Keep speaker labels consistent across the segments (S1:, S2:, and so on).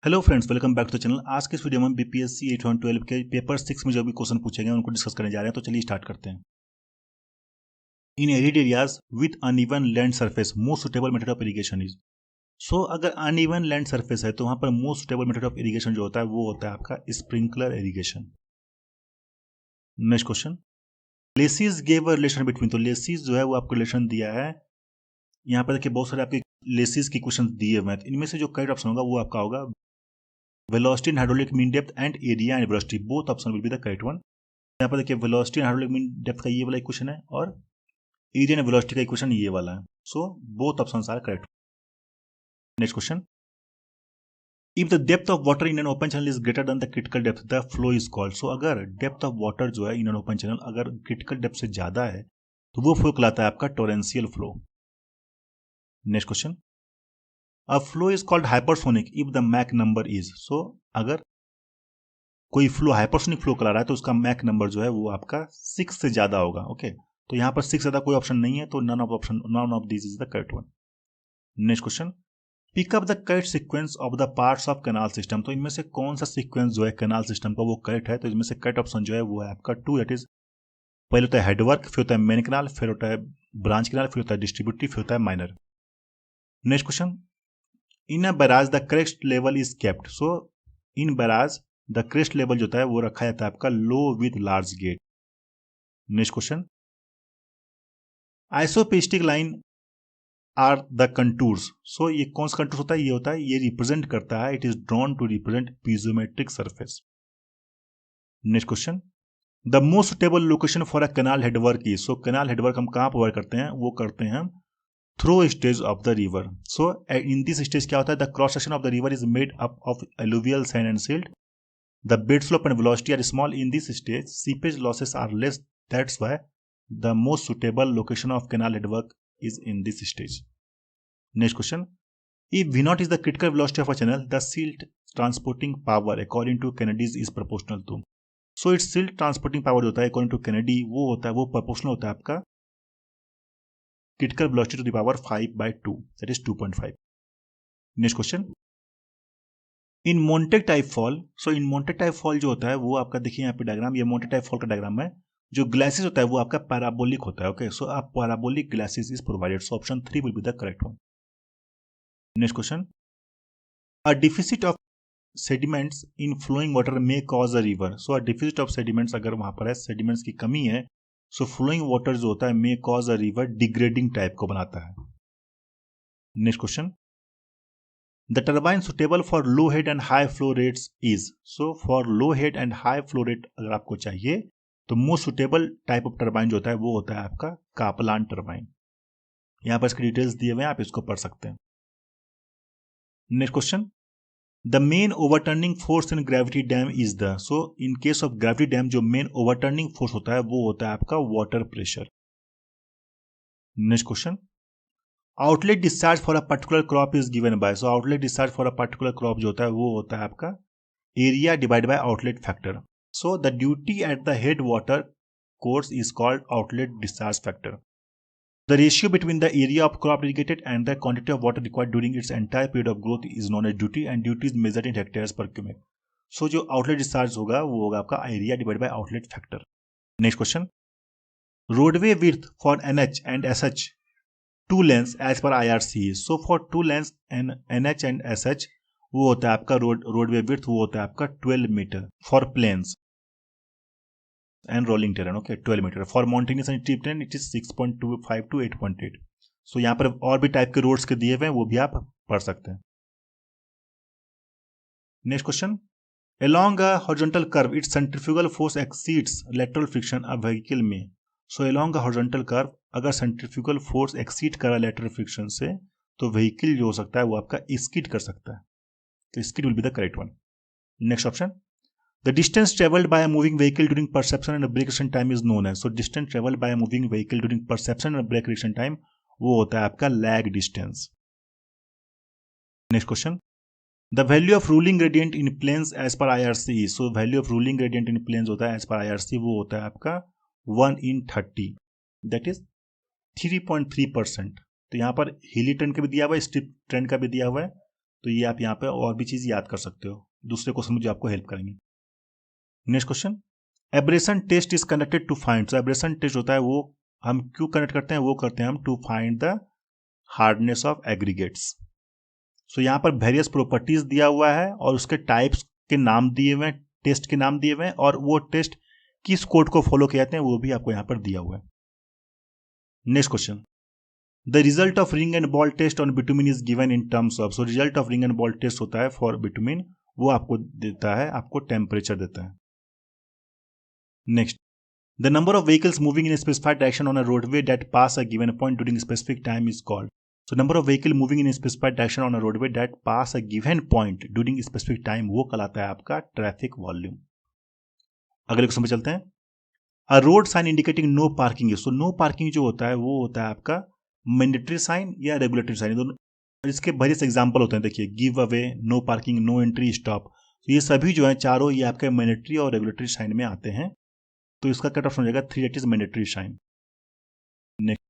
S1: Hello friends, welcome back to the channel. आज के इस वीडियो में हम बीपीएससी 812 के पेपर 6 में जो भी क्वेश्चन पूछे गए उनको डिस्कस करने जा रहे हैं। तो चलिए स्टार्ट करते हैं। In arid areas with uneven land surface most suitable method of irrigation is. So अगर अनइवन लैंड सरफेस है तो वहां पर most suitable method of irrigation जो होता है वो होता है आपका sprinkler irrigation. Next question, Lacey's gave a relation between. तो लेसीज जो है वो आपको रिलेशन दिया है। यहाँ पर देखिए बहुत सारे आपके लेसीज के क्वेश्चन दिए हुए हैं। इनमें से जो करेक्ट ऑप्शन होगा वो आपका होगा velocity and hydraulic mean depth and area and velocity, both option will be the correct one। यहाँ पर देखिए velocity and hydraulic mean depth का ये वाला इक्वेशन है और एरिया एंड वेलोसिटी का इक्वेशन ये वाला है। So both options are correct. Next question, if the depth of water in an open channel is greater than the critical depth the flow is called. So अगर depth of water जो है in an open channel अगर critical depth से ज्यादा है तो वो flow कहलाता है आपका torrential flow. Next question, a flow is called hypersonic if the Mach number is. So अगर कोई फ्लो हाइपरसोनिक फ्लो करा रहा है तो उसका मैक नंबर जो है वो आपका 6 से ज्यादा होगा। ओके, तो यहाँ पर 6 ज्यादा कोई ऑप्शन नहीं है, तो none of this is the correct one. Next question, pick up the correct sequence of the parts of canal system. तो इनमें से कौन सा सीक्वेंस जो है कैनाल सिस्टम का वो करेक्ट है। तो इसमें से करेक्ट ऑप्शन जो है वो है आपका 2, दैट इज पहले होता है हेडवर्क, फिर होता है मेन कैनाल, फिर होता है ब्रांच कैनाल, फिर होता है डिस्ट्रीब्यूटिव, फिर होता है minor. Next question, in a barrage the crest level is kept. So in barrage the crest level जो होता है वो रखा जाता है आपका low with large gate. Next question, isopiestic line are the contours. So ये कौन सा कंटूर होता है, ये होता है ये रिप्रेजेंट करता है, it is drawn to represent piezometric surface. Next question, the most suitable location for a canal headwork is. So canal headwork हम कहां प्रोवाइड करते हैं, वो करते हैं through stage of the river. So in this stage क्या होता है, the cross section of the river is made up of alluvial sand and silt. The bed slope and velocity are small in this stage. Seepage losses are less. That's why the most suitable location of canal headwork is in this stage. Next question. If V0 is the critical velocity of a channel, the silt transporting power according to Kennedy's is proportional to. So its silt transporting power जो होता है according to Kennedy वो होता है वो proportional होता है आपका critical velocity to the power 5/2, that is 2.5. Next question. In Montek type fall. So in Montek type fall जो होता है वो आपका देखिए यहाँ पे डायग्राम, ये मोन्टेक टाइप फॉल का डायग्राम है। जो ग्लासेस होता है वो आपका पैराबोलिक होता है। ओके, सो आप parabolic glacis is provided. So option 3 will be the correct one. Next question, a deficit of sediments in flowing water may cause a river. So a deficit of sediments अगर वहां पर है, sediments की कमी है, सो flowing water जो होता है मे cause a river, degrading type को बनाता है। Next question, the turbine suitable for low head and high flow rates is। so for low head and high flow rate अगर आपको चाहिए तो most suitable type of turbine जो होता है वो होता है आपका कापलान टर्बाइन। यहां पर इसके डिटेल्स दिए हुए हैं, आप इसको पढ़ सकते हैं। Next question, the main overturning force in gravity dam is the. So in case of gravity dam जो मेन ओवरटर्निंग फोर्स होता है वो होता है आपका water pressure. Next question, outlet discharge for a particular crop is given by. So outlet discharge for a particular crop जो होता है वो होता है आपका area divide by outlet factor. So the duty at the head water course is called outlet discharge factor. The ratio between the area of crop irrigated and the quantity of water required during its entire period of growth is known as duty and duty is measured in hectares per cubic. So जो outlet discharge होगा वो होगा आपका area divide by outlet factor. Next question, roadway width for NH and SH two lanes as per IRC। So for two lanes NH and SH वो होता है आपका roadway width वो होता है आपका 12 meter for plains and rolling terrain. Okay, 12 meter for mountainous and steep terrain it is 6.25 to 8.8। So यहाँ पर और भी टाइप के रोड्स के दिए हुए हैं, वो भी आप पढ़ सकते हैं। Next question, along a horizontal curve its centrifugal force exceeds lateral friction a vehicle में। सो along a horizontal curve अगर सेंट्रीफ्यूगल फोर्स एक्सीड करा लेटरल फ्रिक्शन से तो व्हीकल जो हो सकता है वो आपका स्किड कर सकता है। तो skid will be the correct one. Next option, the distance travelled by a moving vehicle during perception and brake reaction time is known as. So distance travelled by a moving vehicle during perception and brake reaction time वो होता है आपका lag distance. Next question, the value of ruling gradient in plains as per IRC। So value of ruling gradient in plains होता है as per IRC वो होता है आपका 1/30, दैट इज 3.3%। तो यहाँ पर हिली ट्रेंड का भी दिया हुआ है, स्ट्रिप ट्रेंड का भी दिया हुआ है। तो ये आप यहाँ पे और भी चीज याद कर सकते हो दूसरे क्वेश्चन में जो आपको हेल्प करेंगे। Next question, abrasion test is conducted to find. So abrasion test होता है वो हम क्यों कनेक्ट करते हैं, वो करते हैं हम to find the hardness of aggregates. So यहाँ पर वेरियस प्रॉपर्टीज दिया हुआ है और उसके टाइप्स के नाम दिए हुए हैं, टेस्ट के नाम दिए हुए हैं, और वो टेस्ट किस कोड को फॉलो किए जाते हैं वो भी आपको यहाँ पर दिया हुआ है। Next question, the result of ring and ball test on bitumen is given in terms of. So result of ring and ball test होता है फॉर बिटुमिन, वो आपको देता है, आपको टेम्परेचर देता है। Next, the number of vehicles moving in specified direction on a roadway that pass a given point during specific time is called. So number of vehicle moving in specified direction on a roadway that pass a given point during specific time, वो कहलाता है आपका traffic volume. अगले question पे चलते हैं। A road sign indicating no parking है। So no parking जो होता है वो होता है आपका मैंडेटरी साइन या रेगुलेटरी साइन, दोनों इसके वेरियस एग्जांपल होते हैं। देखिए, give away, no parking, no entry, stop. तो ये सभी जो है चारों ये आपके मैंडेटरी और रेगुलेटरी साइन में आते हैं। तो इसका कट ऑफ हो जाएगा 3, that is mandatory sign. Next,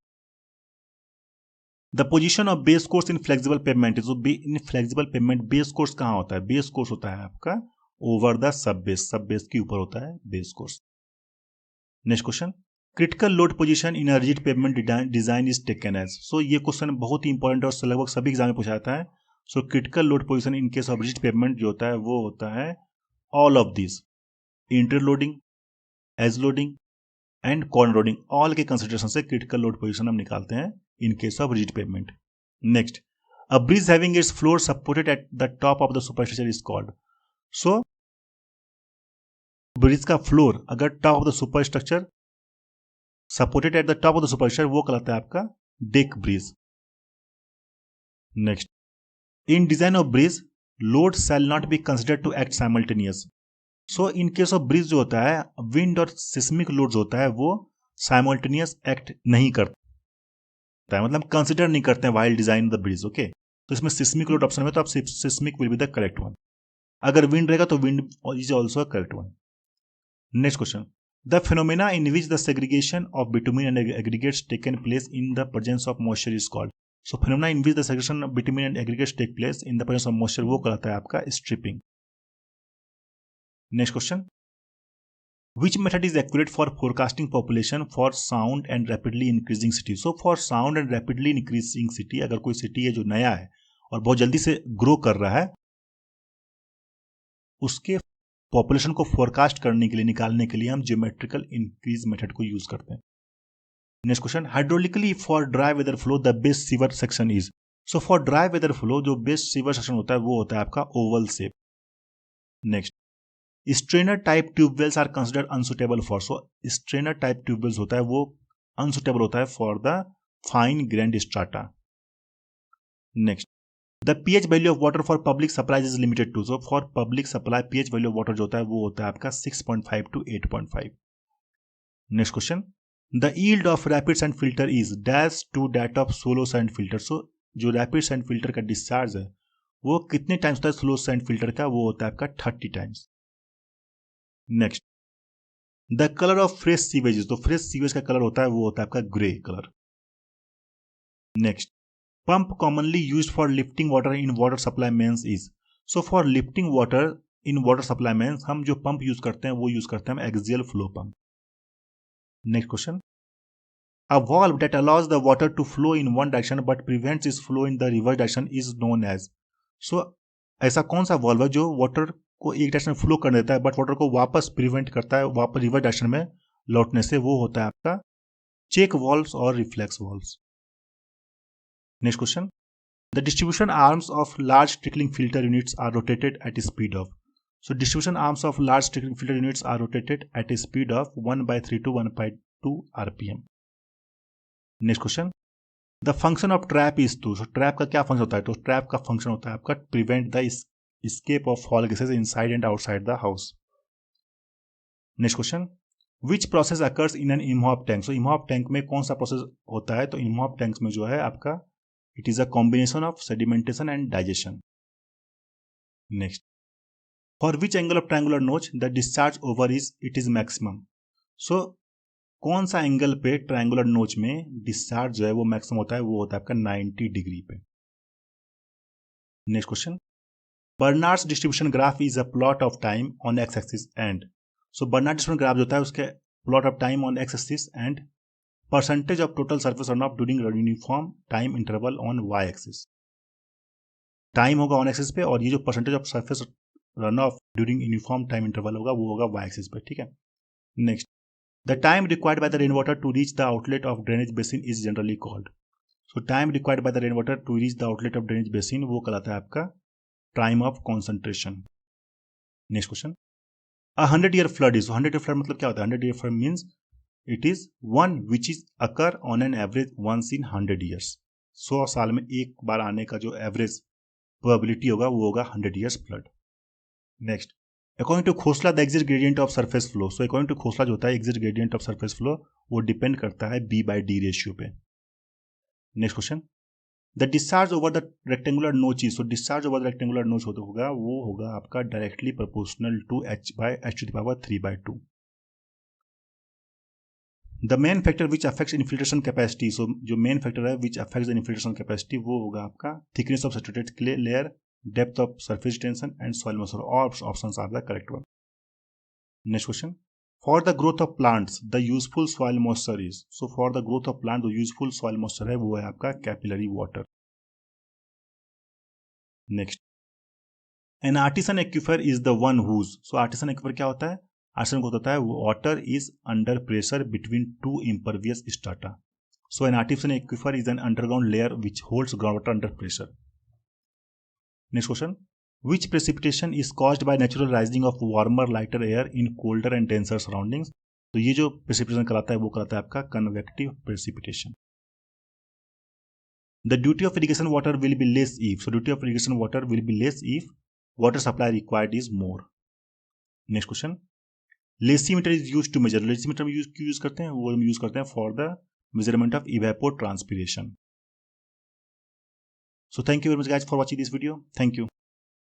S1: the position of base course in flexible pavement is, in flexible pavement base course कहाँ होता है? बेस कोर्स होता है आपका ओवर द सब बेस के ऊपर होता है base course. Next question, critical load position in a rigid pavement design is taken as. So ये क्वेश्चन बहुत ही इंपॉर्टेंट है और लगभग सभी एग्जाम में पूछा जाता है। So critical load position in case of rigid pavement जो होता है वो होता है all of this, interior loading, edge loading and corner loading, all के कंसिडरेशन से क्रिटिकल लोड पोजीशन हम निकालते हैं in case of rigid pavement. Next, a bridge having its floor supported at the top of the superstructure is called. So bridge का floor अगर top of the superstructure supported at the top of the superstructure, वो कहलाता है आपका deck bridge. Next, in design of bridge load shall not be considered to act simultaneous. So in case of bridge जो होता है wind और seismic load होता है वो साइमल्टेनियस एक्ट नहीं करता है, मतलब कंसिडर नहीं करते हैं while design the bridge. Okay, तो इसमें सिस्मिक लोड ऑप्शन में तो आप seismic will be the correct one. अगर विंड रहेगा तो wind is also correct one. Next question, the phenomena in which the segregation of bitumen and aggregates taken place in the presence of moisture is called. So phenomena in which the segregation of bitumen and aggregates take place in the presence of moisture, वो कहलाता है आपका stripping. Next question, which method is accurate for forecasting population for sound and rapidly increasing city? So for sound and rapidly increasing city, अगर कोई city है जो नया है और बहुत जल्दी से ग्रो कर रहा है, उसके पॉपुलेशन को फोरकास्ट करने के लिए, निकालने के लिए हम ज्योमेट्रिकल इंक्रीज मेथड को यूज करते हैं। Next question, hydraulically for dry weather flow the best sewer section is. So for dry weather flow जो बेस्ट सीवर सेक्शन होता है वो होता है आपका oval shape. Next, strainer type tubewells are considered unsuitable for. So strainer type tubewells होता है वो अनसुटेबल होता है for the fine grained strata. Next, the pH value of water for public supply is limited to. So for public supply pH value of water जो होता है वो होता है आपका 6.5 to 8.5। Next question, the yield of rapid sand filter is dash to that of slow sand filter. So जो rapid sand filter का discharge है वो कितने टाइम्स होता है स्लो सैंड फिल्टर का? वो होता है आपका 30 times. Next, the colour of fresh sewage, तो फ्रेश सीवेज का कलर होता है वो होता है आपका grey colour. Next, pump commonly used for lifting water in water supply mains is। so for lifting water in water supply mains हम जो पंप यूज करते हैं वो यूज करते हैं axial flow pump. Next question, a valve that allows the water to flow in one direction but prevents its flow in the reverse direction is known as। so ऐसा कौन सा valve है जो वाटर को एक direction में flow कर देता है बट वाटर को वापस प्रिवेंट करता है वापस रिवर्स डायरेक्शन में लौटने से? वो होता है आपका चेक वॉल्व्स और reflex valves. Next question, the distribution arms of large trickling filter units are rotated at a speed of। so distribution arms of large trickling filter units are rotated at a speed of 1/3 to 1/2 rpm। next question, the function of trap is to। so trap का क्या function होता है? तो trap का function होता है आपका prevent the escape of fall gases inside and outside the house। next question, which process occurs in an imhoff tank। so imhoff tank में कौन सा प्रोसेस होता है? तो imhoff tanks में जो है आपका it is a combination of sedimentation and digestion। next, for which angle of triangular notch the discharge over is it is maximum। so कौन सा एंगल पे ट्रायंगुलर नोच में डिस्चार्ज जो है वो मैक्सिमम होता है? वो होता है आपका 90 डिग्री पे। Next question, Bernard's distribution graph is a plot of time on X axis and, so Bernard distribution graph जो होता है उसके plot of time on X axis and percentage of total surface run off during uniform time interval on Y axis. Time होगा on axis पे और ये जो percentage of surface run off during uniform time interval होगा वो होगा Y axis पे, ठीक है। Next, the time required by the rain water to reach the outlet of drainage basin is generally called, so time required by the rain water to reach the outlet of drainage basin वो कहलाता है आपका time of concentration. Next question, 100-year flood is, 100-year flood मतलब क्या होता है? 100-year flood means it is one which is occur on an average once in 100 years। 100 साल में एक बार आने का जो एवरेज प्रोबेबिलिटी होगा वो होगा 100 years flood. Next, according to Khosla the exit gradient of surface flow, so according to Khosla जो होता है exit gradient of surface flow वो डिपेंड करता है B/D रेशियो पे। Next question, the discharge over the rectangular notch is, so discharge over the rectangular notch होगा वो होगा आपका directly proportional to h/h⁻3/2। The main factor which affects infiltration capacity, so जो main factor है which affects the infiltration capacity वो होगा आपका thickness of saturated clay layer, depth of surface tension and soil moisture, all options are the correct one. Next question, for the growth of plants the useful soil moisture is, so for the growth of plant जो useful soil moisture है वो है आपका capillary water. Next, an artesian aquifer is the one whose, so artesian aquifer क्या होता है? Artesian को होता है water is under pressure between two impervious strata, so an artificial aquifer is an underground layer which holds groundwater under pressure. Next question, which precipitation is caused by natural rising of warmer lighter air in colder and denser surroundings, तो ये जो precipitation कराता है वो कराता है आपका convective precipitation. The duty of irrigation water will be less if, so duty of irrigation water will be less if water supply required is more. Next question, lesimeter is used to measure, lesimeter हम use करते हैं वो हम use करते हैं for the measurement of evapotranspiration. So thank you very much guys for watching this video. Thank you.